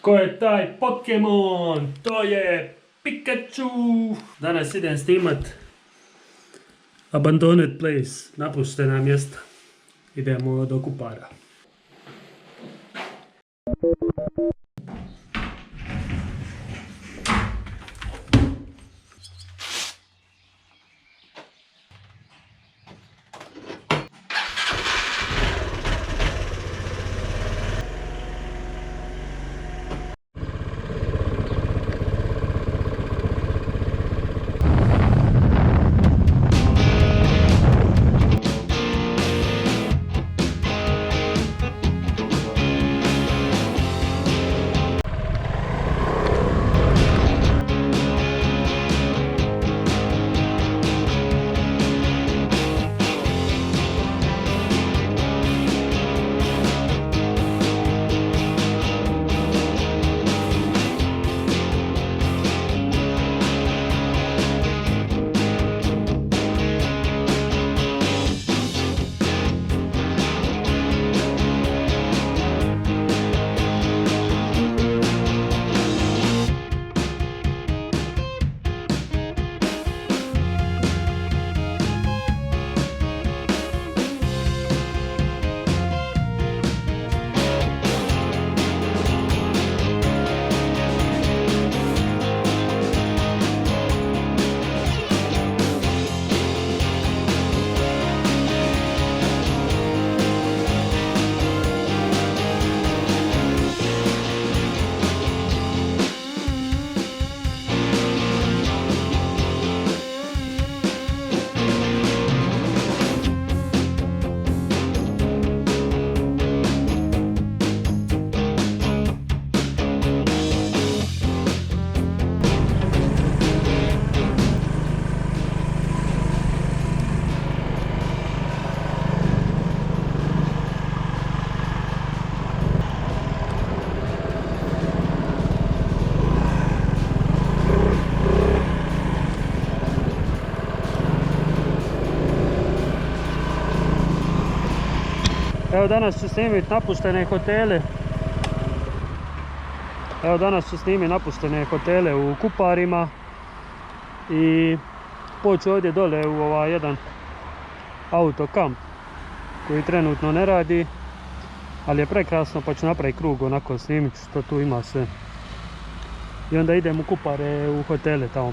Ko je taj Pokemon? To je Pikachu! Danas idem snimat Abandoned Place, napuštena mjesta. Idemo do Kupara. Evo danas ću snimiti napuštene hotele. U Kuparima. I poću ovdje dole u jedan autokamp koji trenutno ne radi. Ali je prekrasno, pa ću napraviti krug onako snimiti što tu ima sve. I onda idem u Kupare, u hotele tamo.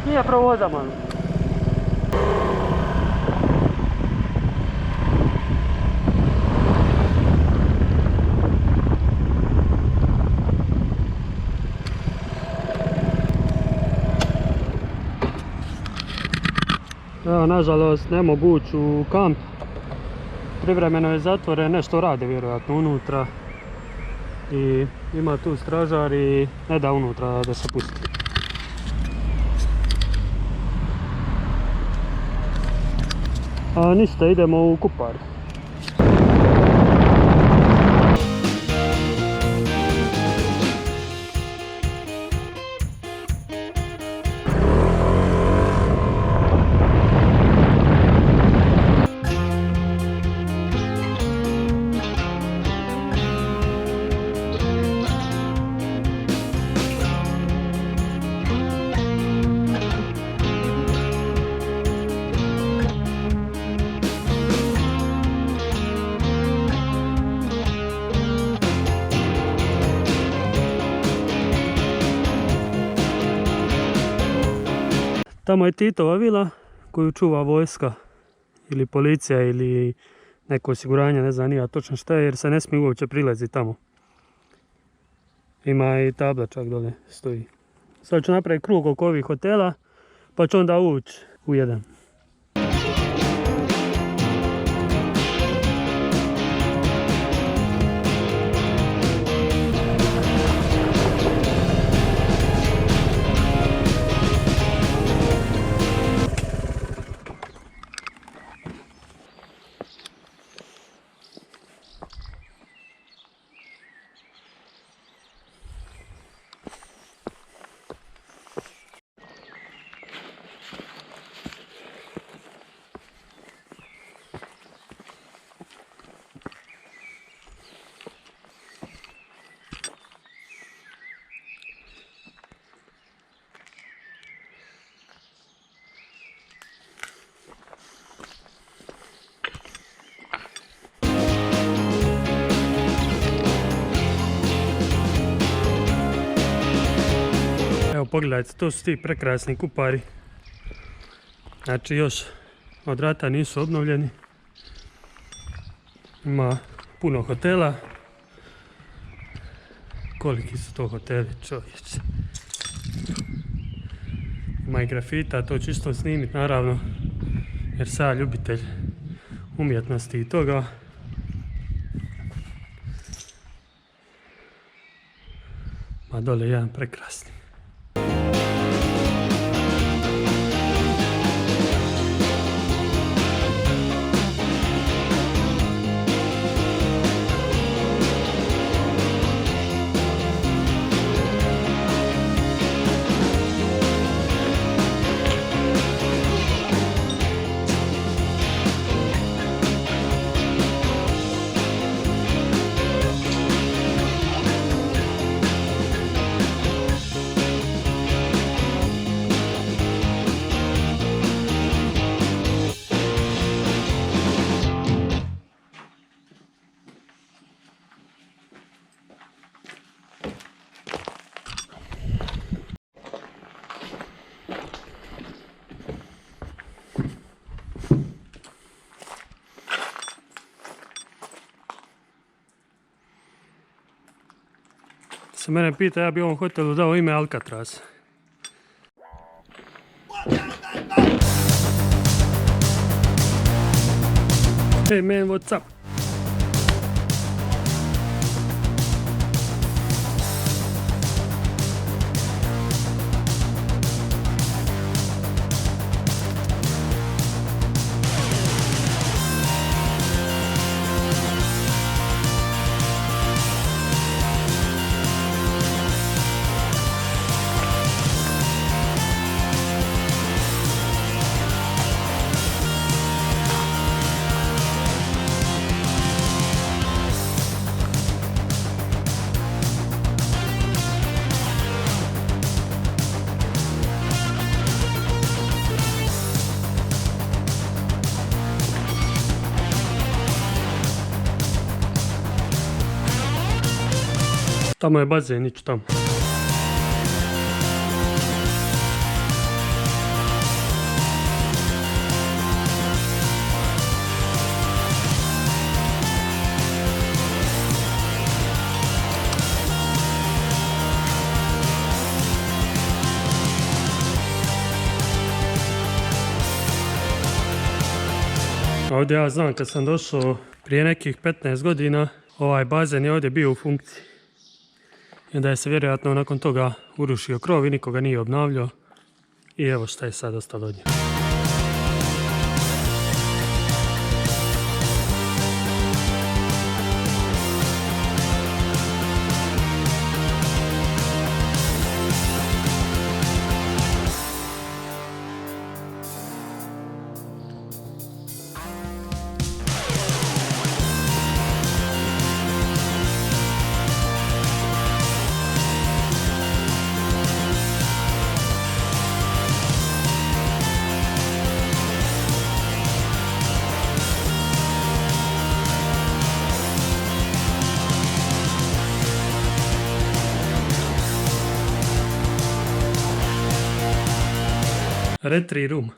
Nije provoza malo. Evo, nažalost ne mogu ući u kamp. Privremeno je zatvoren, nešto rade vjerojatno unutra. I ima tu stražar i ne da unutra da se pusti. A ništa, idemo u Kupar. Tamo je Titova vila koju čuva vojska ili policija ili neko osiguranje, ne znam nija točno šta je, jer se ne smije uopće prilaziti tamo. Ima i tabla čak dole stoji. Sad ću napraviti krug oko ovih hotela pa ću onda ući u jedan. pogledajte, to su ti prekrasni Kupari. Znači još od rata nisu obnovljeni. Ima puno hotela. Koliki su to hoteli, čovječe. Ima i grafita, to ću isto snimit naravno, jer sam ja ljubitelj umjetnosti i toga. Ma dole jedan prekrasni. Se mene pita, ja bi ovom hotelu dao ime Alcatraz. Hey man, what's up? Tamo je bazen, iću tamo. Ovdje ja znam, kad sam došao prije nekih 15 godina, ovaj bazen je ovdje bio u funkciji. I onda je se vjerojatno nakon toga urušio krov i nikoga nije obnavljao. I evo šta je sad ostalo od njega. Retri room.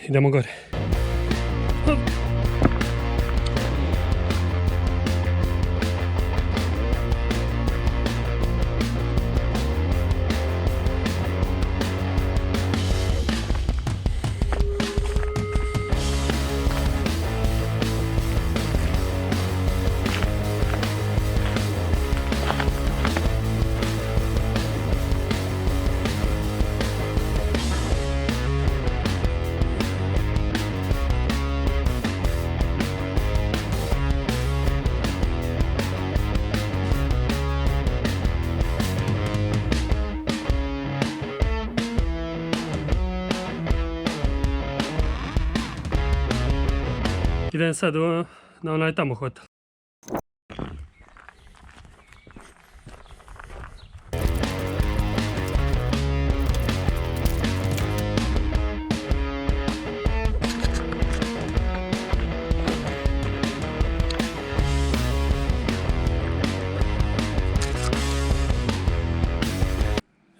Idemo gore. Idem sad na onaj tamo hotel.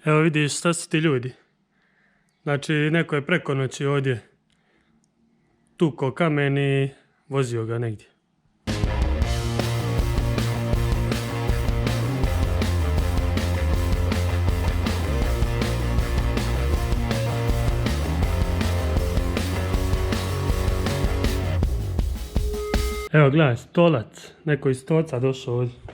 Evo vidiš šta su ti ljudi. Znači neko je preko noći ovdje tukao kamen i vozio ga negdje. Evo gledaj, stolac. Neko iz stolca došao ovdje.